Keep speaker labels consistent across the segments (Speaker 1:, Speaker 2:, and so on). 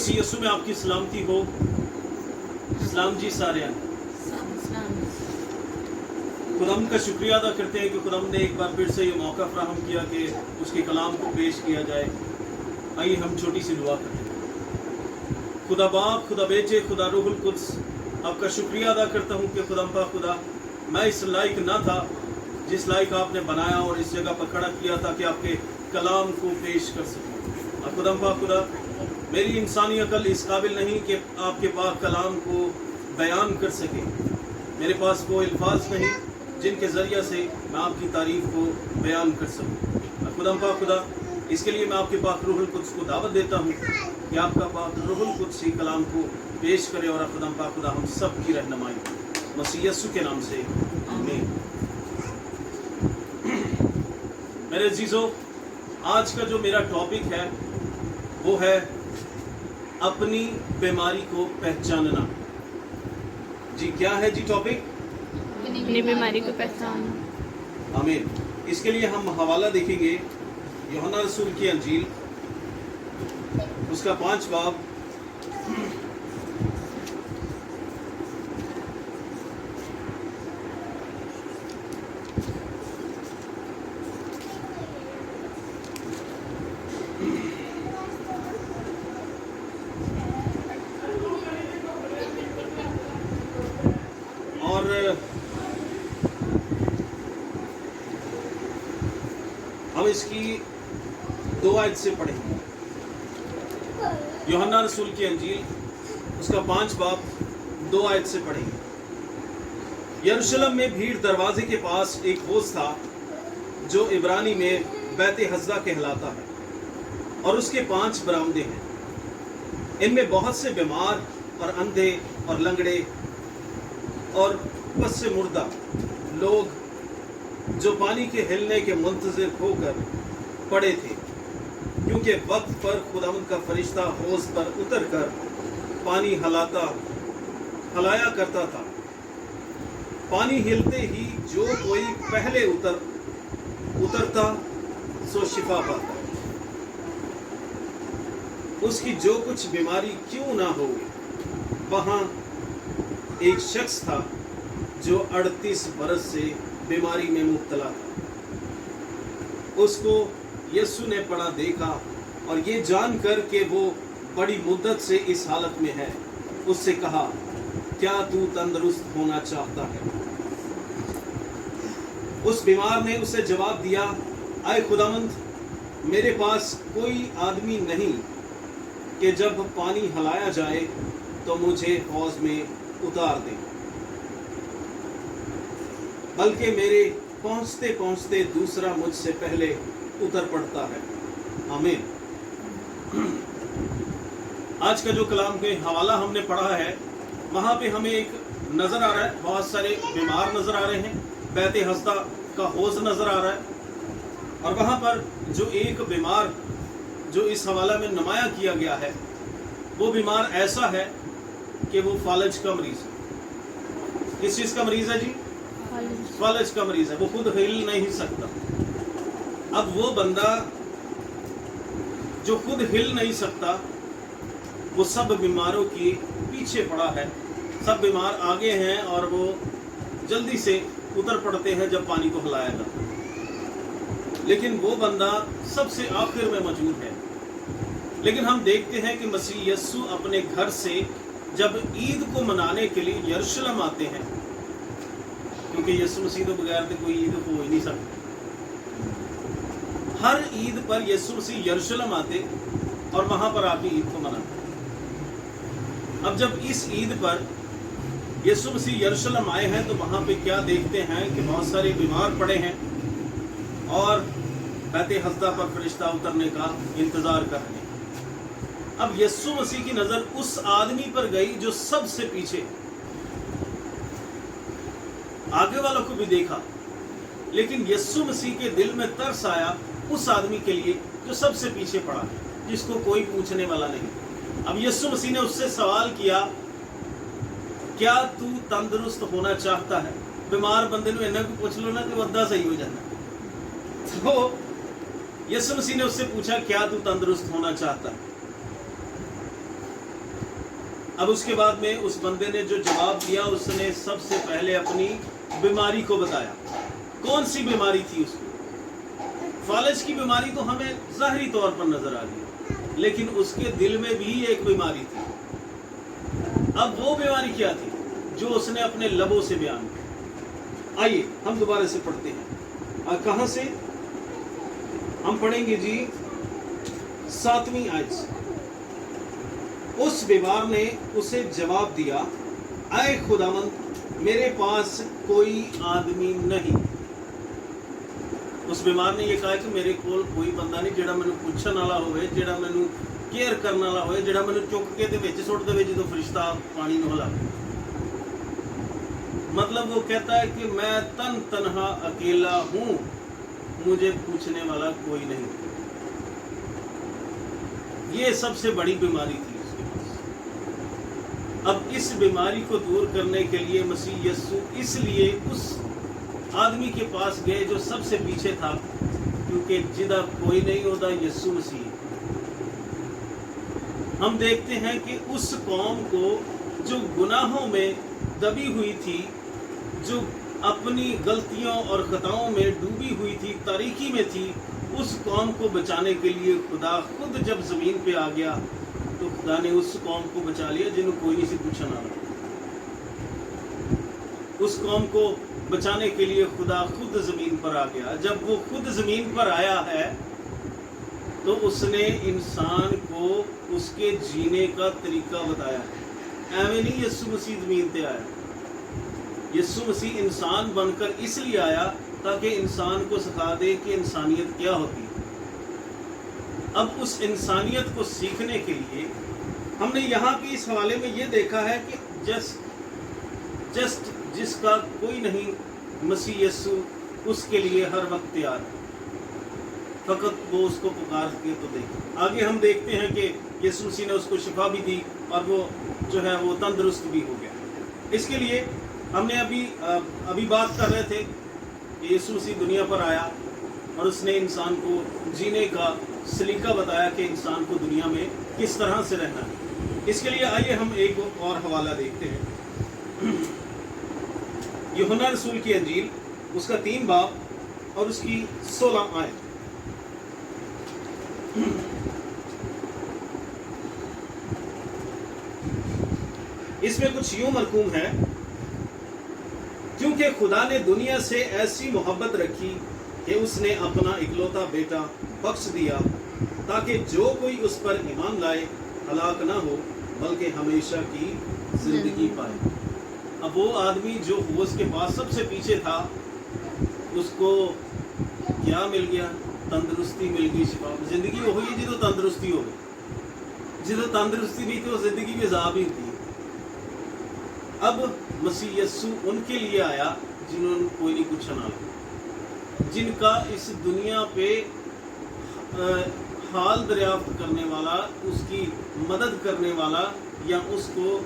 Speaker 1: मसीह यीशु में आपकी सलामती हो। सलाम जी सारे। खुदाम का शुक्रिया अदा करते हैं कि खुदाम ने एक बार फिर से ये मौका फराहम किया कि उसके कलाम को पेश किया जाए। आइए हम छोटी सी दुआ करते हैं। खुदा बाप, खुदा बेटे, खुदा रूहुल कुद्स, आपका शुक्रिया अदा करता हूँ कि खुदाम पा खुदा मैं इस लायक ना था जिस लायक आपने बनाया और इस जगह पर खड़ा किया था कि आपके कलाम को पेश कर सकूँ। और खुदाम पा खुदा मेरी इंसानी अकल इस काबिल नहीं कि आपके पाक कलाम को बयान कर सके। मेरे पास कोई अल्फाज नहीं जिनके ज़रिए से मैं आपकी तारीफ़ को बयान कर सकूँ। खुदा पाक खुदा इसके लिए मैं आपके पाक रूहुल कुद्स को दावत देता हूँ कि आपका पाक रूहुल कुद्स ही कलाम को पेश करे और खुदा पाक खुदा हम सब की रहनुमाई मसीह यीशु के नाम से आमीन। मेरे अजीज़ों, आज का जो मेरा टॉपिक है वो है अपनी बीमारी को पहचानना। जी क्या है जी टॉपिक?
Speaker 2: अपनी बीमारी को पहचानना।
Speaker 1: आमीन। इसके लिए हम हवाला देखेंगे यूहन्ना रसूल की अंजील, उसका 5 बाब और हम इसकी 2 आयत से पढ़ेंगे। यूहन्ना रसूल की अंजील उसका 5 बाब 2 आयत से पढ़ेंगे। यरूशलेम में भीड़ दरवाजे के पास एक हौज था जो इब्रानी में बैत हज़दा कहलाता है और उसके 5 बरामदे हैं। इनमें बहुत से बीमार और अंधे और लंगड़े और बस से मुर्दा लोग जो पानी के हिलने के मुंतज़िर होकर पड़े थे, क्योंकि वक्त पर खुदावंद का फरिश्ता हौज पर उतरकर पानी हलाया करता था। पानी हिलते ही जो कोई पहले उतरता सो शिफा पाता। उसकी जो कुछ बीमारी क्यों ना हो, वहाँ एक शख्स था जो 38 बरस से बीमारी में मुब्तला था। उसको यीशु ने पड़ा देखा और ये जानकर कि वो बड़ी मुद्दत से इस हालत में है, उससे कहा, क्या तू तंदुरुस्त होना चाहता है? उस बीमार ने उसे जवाब दिया, आए खुदावंद, मेरे पास कोई आदमी नहीं कि जब पानी हलाया जाए तो मुझे हौज में उतार दे, बल्कि मेरे पहुंचते पहुंचते दूसरा मुझसे पहले उतर पड़ता है। आमीन। आज का जो कलाम के हवाला हमने पढ़ा है, वहाँ पे हमें एक नज़र आ रहा है, बहुत सारे बीमार नज़र आ रहे हैं, बैत हज़दा का हौज नज़र आ रहा है, और वहाँ पर जो एक बीमार जो इस हवाला में नुमाया किया गया है, वो बीमार ऐसा है कि वो फालज का मरीज़ है। किस चीज़ का मरीज़ है जी? फालज का मरीज़ है। वो खुद हिल नहीं सकता। अब वो बंदा जो खुद हिल नहीं सकता, वो सब बीमारों के पीछे पड़ा है। सब बीमार आगे हैं और वो जल्दी से उतर पड़ते हैं जब पानी को हिलाया जाता है, लेकिन वो बंदा सबसे आखिर में मौजूद है। लेकिन हम देखते हैं कि मसीह यीशु अपने घर से जब ईद को मनाने के लिए यरूशलेम आते हैं, क्योंकि यीशु मसीह तो बगैर तो कोई ईद हो ही नहीं सकती। हर ईद पर यीशु मसीह यरूशलेम आते और वहां पर आके ईद को मनाते। अब जब इस ईद पर यीशु मसीह यरूशलेम आए हैं तो वहां पे क्या देखते हैं कि बहुत सारे बीमार पड़े हैं और बैत हज़दा पर फरिश्ता उतरने का इंतजार कर रहे हैं। अब यीशु मसीह की नजर उस आदमी पर गई जो सबसे पीछे। आगे वालों को भी देखा, लेकिन यीशु मसीह के दिल में तरस आया उस आदमी के लिए जो सबसे पीछे पड़ा है, जिसको कोई पूछने वाला नहीं। अब यीशु मसीह ने उससे सवाल किया, क्या तू तंदुरुस्त होना चाहता है? बीमार बंदे को इन्ना को पूछ लो ना कि अद्धा सही हो जाना। तो यीशु मसीह ने उससे पूछा, क्या तू तंदुरुस्त होना चाहता है? अब उसके बाद में उस बंदे ने जो जवाब दिया, उसने सबसे पहले अपनी बीमारी को बताया। कौन सी बीमारी थी उसको? फालज की बीमारी तो हमें ज़ाहिरी तौर पर नजर आ रही, लेकिन उसके दिल में भी एक बीमारी थी। अब वो बीमारी क्या थी जो उसने अपने लबों से बयान की? आइए हम दोबारा से पढ़ते हैं। कहां से हम पढ़ेंगे जी? 7वीं आयत से। उस बीमार ने उसे जवाब दिया, ऐ खुदावंद, मेरे पास कोई आदमी नहीं। उस बीमार ने यह कहा कि मेरे कोल कोई बंदा नहीं जेड़ा मैनू पूछण वाला होवे, जेड़ा मैनू केयर करने वाला होवे, जेड़ा मैनू चुक के ते विच सुट देवे जो फरिश्ता पानी नूं हिलावे। मतलब वो कहता है कि मैं तन्हा अकेला हूं, मुझे पूछने वाला कोई नहीं। ये सबसे बड़ी बीमारी थी उसके पास। अब इस बीमारी को दूर करने के लिए मसीह यस्सु इसलिए उस आदमी के पास गए जो सबसे पीछे था, क्योंकि जिदा कोई नहीं होता यस्सु मसीह। हम देखते हैं कि उस कौम को जो गुनाहों में दबी हुई थी, जो अपनी गलतियों और खताओं में डूबी हुई थी, तारीकी में थी, उस कौम को बचाने के लिए खुदा खुद जब जमीन पे आ गया तो खुदा ने उस कौम को बचा लिया जिन्हें कोई नहीं से पूछा ना। उस कौम को बचाने के लिए खुदा खुद जमीन पर आ गया। जब वो खुद जमीन पर आया है तो उसने इंसान को उसके जीने का तरीका बताया है। एवं नहीं यस्सु मसीह जमीन पे आया, यस्सु मसीह इंसान बनकर इसलिए आया ताकि इंसान को सिखा दे कि इंसानियत क्या होती है। अब उस इंसानियत को सीखने के लिए हमने यहाँ के इस हवाले में ये देखा है कि जस्ट जिसका कोई नहीं, मसीह यस्सु उसके लिए हर वक्त तैयार है, फकत वो उसको पुकार के तो देखे। आगे हम देखते हैं कि यीशु मसीह ने उसको शिफा भी दी और वो जो है वो तंदुरुस्त भी हो गया। इसके लिए हमने अभी बात कर रहे थे कि यीशु मसीह दुनिया पर आया और उसने इंसान को जीने का सलीका बताया कि इंसान को दुनिया में किस तरह से रहना है। इसके लिए आइए हम एक और हवाला देखते हैं। यूहन्ना रसूल की अंजील उसका 3 बाब और उसकी 16 आयत। इसमें कुछ यूं मरकूम है, क्योंकि खुदा ने दुनिया से ऐसी मोहब्बत रखी कि उसने अपना इकलौता बेटा बख्श दिया, ताकि जो कोई उस पर ईमान लाए हलाक ना हो बल्कि हमेशा की जिंदगी पाए। अब वो आदमी जो उसके पास सबसे पीछे था, उसको क्या मिल गया? तंदुरुस्ती मिल गई, शिफा। जिंदगी वो हुई जो तंदुरुस्ती हो गई, जो तंदुरुस्ती नहीं थी वो जिंदगी में अज़ाब ही थी। अब मसीह यस्सु उनके लिए आया जिन्होंने कोई नहीं पूछा ना, जिनका इस दुनिया पे हाल दरियाफ्त करने वाला, उसकी मदद करने वाला या उसको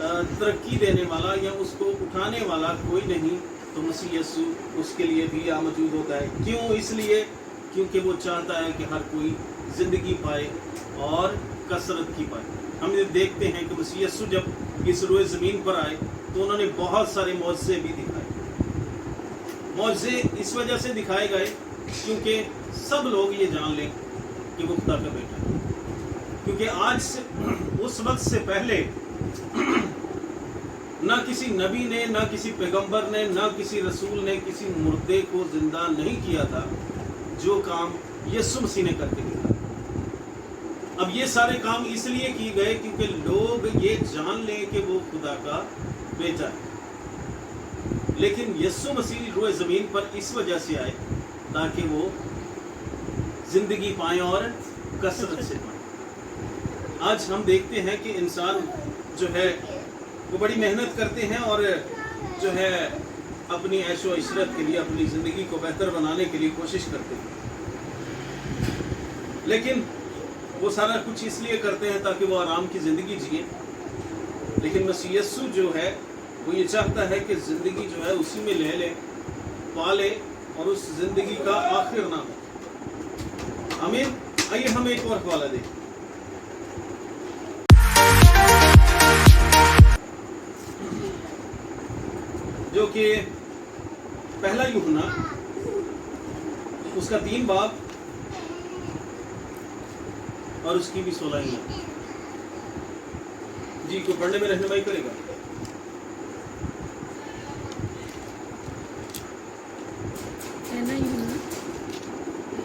Speaker 1: तरक्की देने वाला या उसको उठाने वाला कोई नहीं, तो मसीह यस्सु उसके लिए भी यहाँ मौजूद होता है। क्यों? इसलिए क्योंकि वो चाहता है कि हर कोई ज़िंदगी पाए और कसरत की पाए। हम ये देखते हैं कि मसीह यस्सु जब इस रोए ज़मीन पर आए तो उन्होंने बहुत सारे मौजज़े भी दिखाए। मौजज़े इस वजह से दिखाए गए क्योंकि सब लोग ये जान लें कि वो खुदा का बेटा है। क्योंकि आज से उस वक्त से पहले ना किसी नबी ने, ना किसी पैगंबर ने, ना किसी रसूल ने किसी मुर्दे को जिंदा नहीं किया था जो काम यीशु मसीह ने करके दिखाया। अब ये सारे काम इसलिए किए गए क्योंकि लोग ये जान लें कि वो खुदा का बेटा है। लेकिन यीशु मसीह रोए ज़मीन पर इस वजह से आए ताकि वो जिंदगी पाएं और कसरत से पाएं। आज हम देखते हैं कि इंसान जो है वो बड़ी मेहनत करते हैं और जो है अपनी ऐशो इशरत के लिए, अपनी ज़िंदगी को बेहतर बनाने के लिए कोशिश करते हैं, लेकिन वो सारा कुछ इसलिए करते हैं ताकि वो आराम की ज़िंदगी जिए। लेकिन मसीह यस्सु जो है वो ये चाहता है कि ज़िंदगी जो है उसी में ले ले, पाले और उस ज़िंदगी का आखिर ना हो। आमीन। आइए हम एक और हवाला देखें। जो कि पहला यूहन्ना उसका 3 बाब और उसकी भी 16 आयत। जी, को पढ़ने में रहनुमाई करेगा।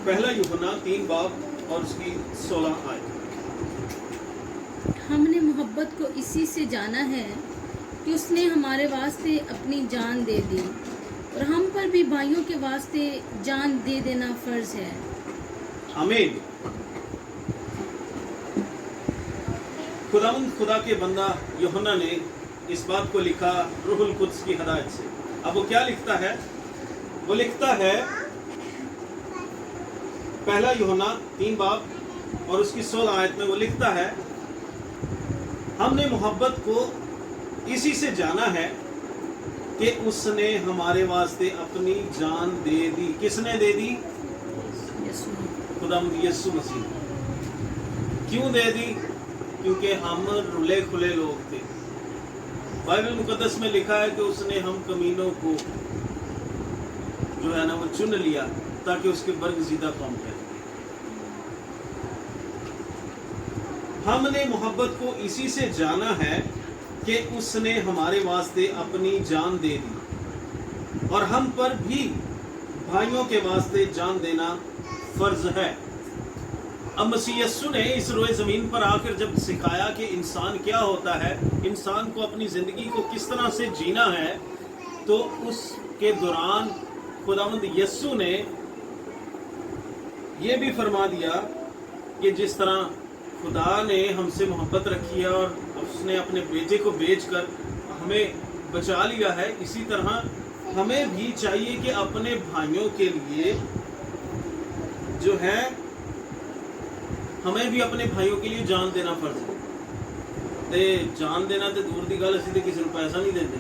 Speaker 1: पहला यूहन्ना 3 बाब और उसकी 16 आयत।
Speaker 3: हमने मोहब्बत को इसी से जाना है कि उसने हमारे वास्ते अपनी जान दे दी, और हम पर भी भाइयों के वास्ते जान दे देना फर्ज है।
Speaker 1: आमीन। खुदा के बंदा यूहन्ना ने इस बात को लिखा रूहुल कुद्स की हिदायत से। अब वो क्या लिखता है? वो लिखता है पहला यूहन्ना 3 बाब और उसकी 16 आयत में वो लिखता है, हमने मोहब्बत को इसी से जाना है कि उसने हमारे वास्ते अपनी जान दे दी। किसने दे दी? खुदावंद यीशु मसीह। क्यों दे दी? क्योंकि हम रुले खुले लोग थे। बाइबल मुकद्दस में लिखा है कि उसने हम कमीनों को जो है ना वो चुन लिया ताकि उसके बरगज़ीदा कौम है। हमने मोहब्बत को इसी से जाना है कि उसने हमारे वास्ते अपनी जान दे दी, और हम पर भी भाइयों के वास्ते जान देना फर्ज है। अब मसीह यीशु ने इस रोए ज़मीन पर आकर जब सिखाया कि इंसान क्या होता है, इंसान को अपनी ज़िंदगी को किस तरह से जीना है, तो उसके दौरान खुदावंद यीशु ने ये भी फरमा दिया कि जिस तरह खुदा ने हमसे मोहब्बत रखी है और उसने अपने बेटे को बेचकर हमें बचा लिया है, इसी तरह हमें भी चाहिए कि अपने भाइयों के लिए जो है हमें भी अपने भाइयों के लिए जान देना फर्ज है। ते जान देना तो दूर की गल, असीं ते किसी को पैसा नहीं देते।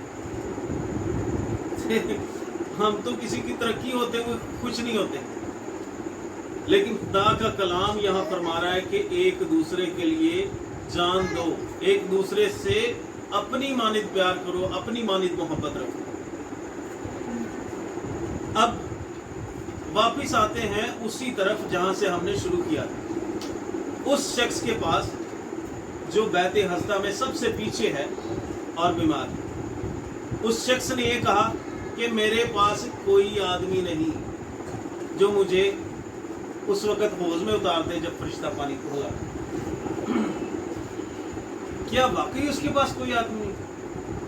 Speaker 1: हम तो किसी की तरक्की होते हुए खुश नहीं होते, लेकिन खुदा का कलाम यहाँ फरमा रहा है कि एक दूसरे के लिए जान दो, एक दूसरे से अपनी मानिद प्यार करो, अपनी मानिद मोहब्बत रखो। अब वापिस आते हैं उसी तरफ जहां से हमने शुरू किया था, उस शख्स के पास जो बैते हस्दा में सबसे पीछे है और बीमार है। उस शख्स ने ये कहा कि मेरे पास कोई आदमी नहीं जो मुझे उस वक्त हौज में उतार दे जब फरिश्ता पानी को हुआ। क्या वाकई उसके पास कोई आदमी?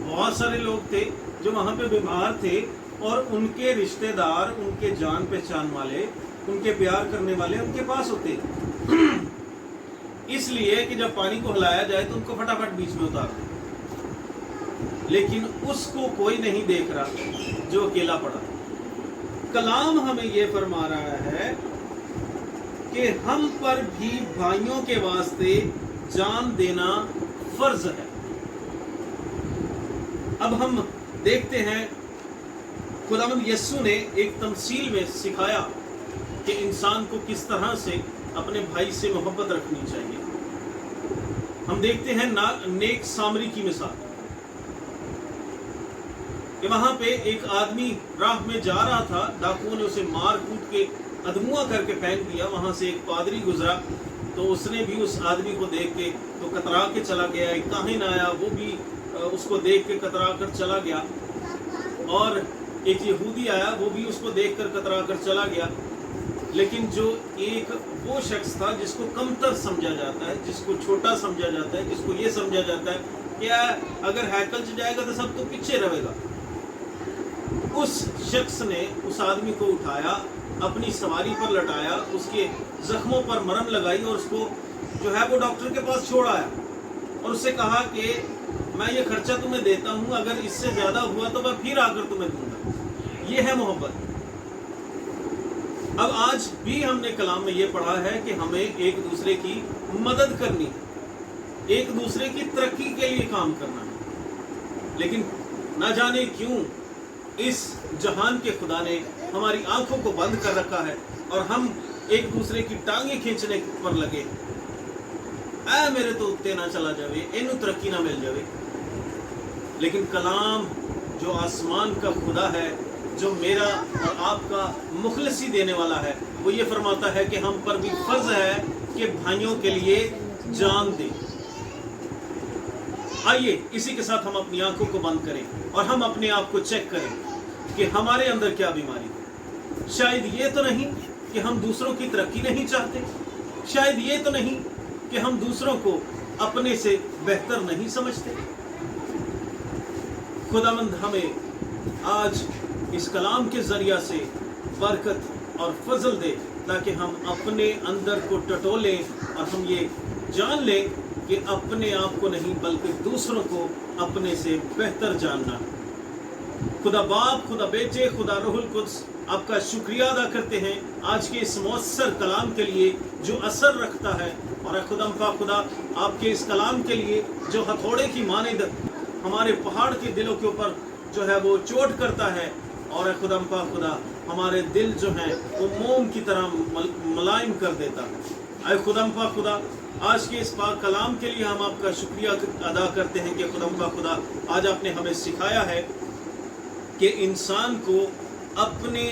Speaker 1: बहुत सारे लोग थे जो वहां पे बीमार थे और उनके रिश्तेदार, उनके जान पहचान वाले, उनके प्यार करने वाले उनके पास होते, इसलिए कि जब पानी को हिलाया जाए तो उनको फटाफट बीच में उतार दे। लेकिन उसको कोई नहीं देख रहा जो अकेला पड़ा। कलाम हमें ये फरमा रहा है कि हम पर भी भाइयों के वास्ते जान देना फर्ज है। अब हम देखते हैं खुदावंद यीशु ने एक तमसील में सिखाया कि इंसान को किस तरह से अपने भाई से मोहब्बत रखनी चाहिए। हम देखते हैं नेक सामरी की मिसाल कि वहां पे एक आदमी राह में जा रहा था, डाकुओं ने उसे मार कूट के अधमुआ करके फेंक दिया। वहां से एक पादरी गुजरा तो उसने भी उस आदमी को देख के तो कतरा के चला गया। एक काहिन आया, वो भी उसको देख के कतरा कर चला गया, और एक यहूदी आया, वो भी उसको देख कर कतरा कर चला गया। लेकिन जो एक वो शख्स था जिसको कमतर समझा जाता है, जिसको छोटा समझा जाता है, जिसको ये समझा जाता है कि अगर हैकल च जाएगा तो सब तो पीछे रहेगा, उस शख्स ने उस आदमी को उठाया, अपनी सवारी पर लटाया, उसके जख्मों पर मरहम लगाई और उसको जो है वो डॉक्टर के पास छोड़ आया और उससे कहा कि मैं ये खर्चा तुम्हें देता हूँ, अगर इससे ज्यादा हुआ तो मैं फिर आकर तुम्हें दूंगा। ये है मोहब्बत। अब आज भी हमने कलाम में ये पढ़ा है कि हमें एक दूसरे की मदद करनी है, एक दूसरे की तरक्की के लिए काम करना है। लेकिन ना जाने क्यों इस जहान के खुदा ने हमारी आंखों को बंद कर रखा है और हम एक दूसरे की टांगे खींचने पर लगे। मेरे तो उत्ते ना चला जावे, इनू तरक्की ना मिल जावे। लेकिन कलाम जो आसमान का खुदा है, जो मेरा और आपका मुखलसी देने वाला है, वो ये फरमाता है कि हम पर भी फर्ज है कि भाइयों के लिए जान दें। आइए इसी के साथ हम अपनी आंखों को बंद करें और हम अपने आप को चेक करें कि हमारे अंदर क्या बीमारी है। शायद ये तो नहीं कि हम दूसरों की तरक्की नहीं चाहते, शायद ये तो नहीं कि हम दूसरों को अपने से बेहतर नहीं समझते। खुदावंद हमें आज इस कलाम के जरिया से बरकत और फजल दे, ताकि हम अपने अंदर को टटोलें और हम ये जान लें कि अपने आप को नहीं बल्कि दूसरों को अपने से बेहतर जानना। खुदा बाप, खुदा बेटे, खुदा रूहुल कुद्स, आपका शुक्रिया अदा करते हैं आज के इस मौसर कलाम के लिए जो असर रखता है, और खुदा आपके इस कलाम के लिए जो हथौड़े की मानिंद हमारे पहाड़ के दिलों के ऊपर जो है वो चोट करता है, और खुदा हमारे दिल जो हैं वो मोम की तरह मुलायम कर देता है। ऐ खुदा आज के इस पाक कलाम के लिए हम आपका शुक्रिया अदा करते हैं कि खुदा आज आपने हमें सिखाया है कि इंसान को अपने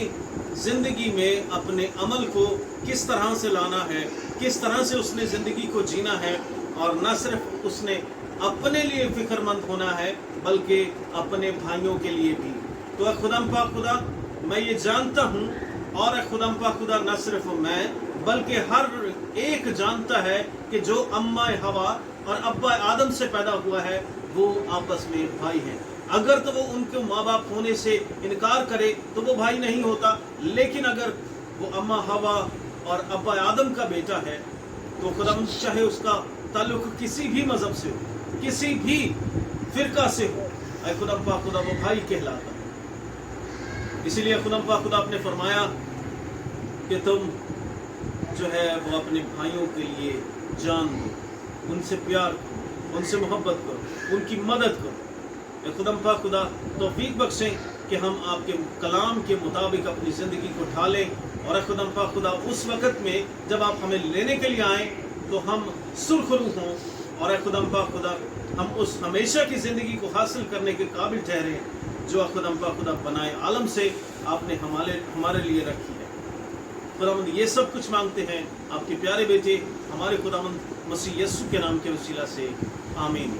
Speaker 1: ज़िंदगी में अपने अमल को किस तरह से लाना है, किस तरह से उसने ज़िंदगी को जीना है, और न सिर्फ उसने अपने लिए फिक्रमंद होना है बल्कि अपने भाइयों के लिए भी। तो खुदा मैं ये जानता हूँ, और खुदा न सिर्फ मैं बल्कि हर एक जानता है कि जो अम्मा हवा और अब्बा आदम से पैदा हुआ है वो आपस में भाई हैं। अगर तो वो उनके माँ बाप होने से इनकार करे तो वो भाई नहीं होता, लेकिन अगर वो अम्मा हवा और अब्बा आदम का बेटा है तो खुदा चाहे उसका ताल्लुक किसी भी मजहब से हो, किसी भी फिरका से हो, ऐ खुदा वो भाई कहलाता है। इसीलिए खुदा आपने फरमाया कि तुम जो है वो अपने भाइयों के लिए जान दो, उनसे प्यार करो, उनसे मोहब्बत करो, उनकी मदद करो। खुदा तौफीक बख्शें कि हम आपके कलाम के मुताबिक अपनी ज़िंदगी को ढालें, और खुदा उस वक़्त में जब आप हमें लेने के लिए आएँ तो हम सुरखरू हों, और खुदा हम उस हमेशा की ज़िंदगी को हासिल करने के काबिल ठहरें जो खुदा बनाए आलम से आपने हमारे लिए रखी है। खुदावंद ये सब कुछ मांगते हैं आपके प्यारे बेटे हमारे खुदावंद मसीह यीशु के नाम के वसीला से, आमीन।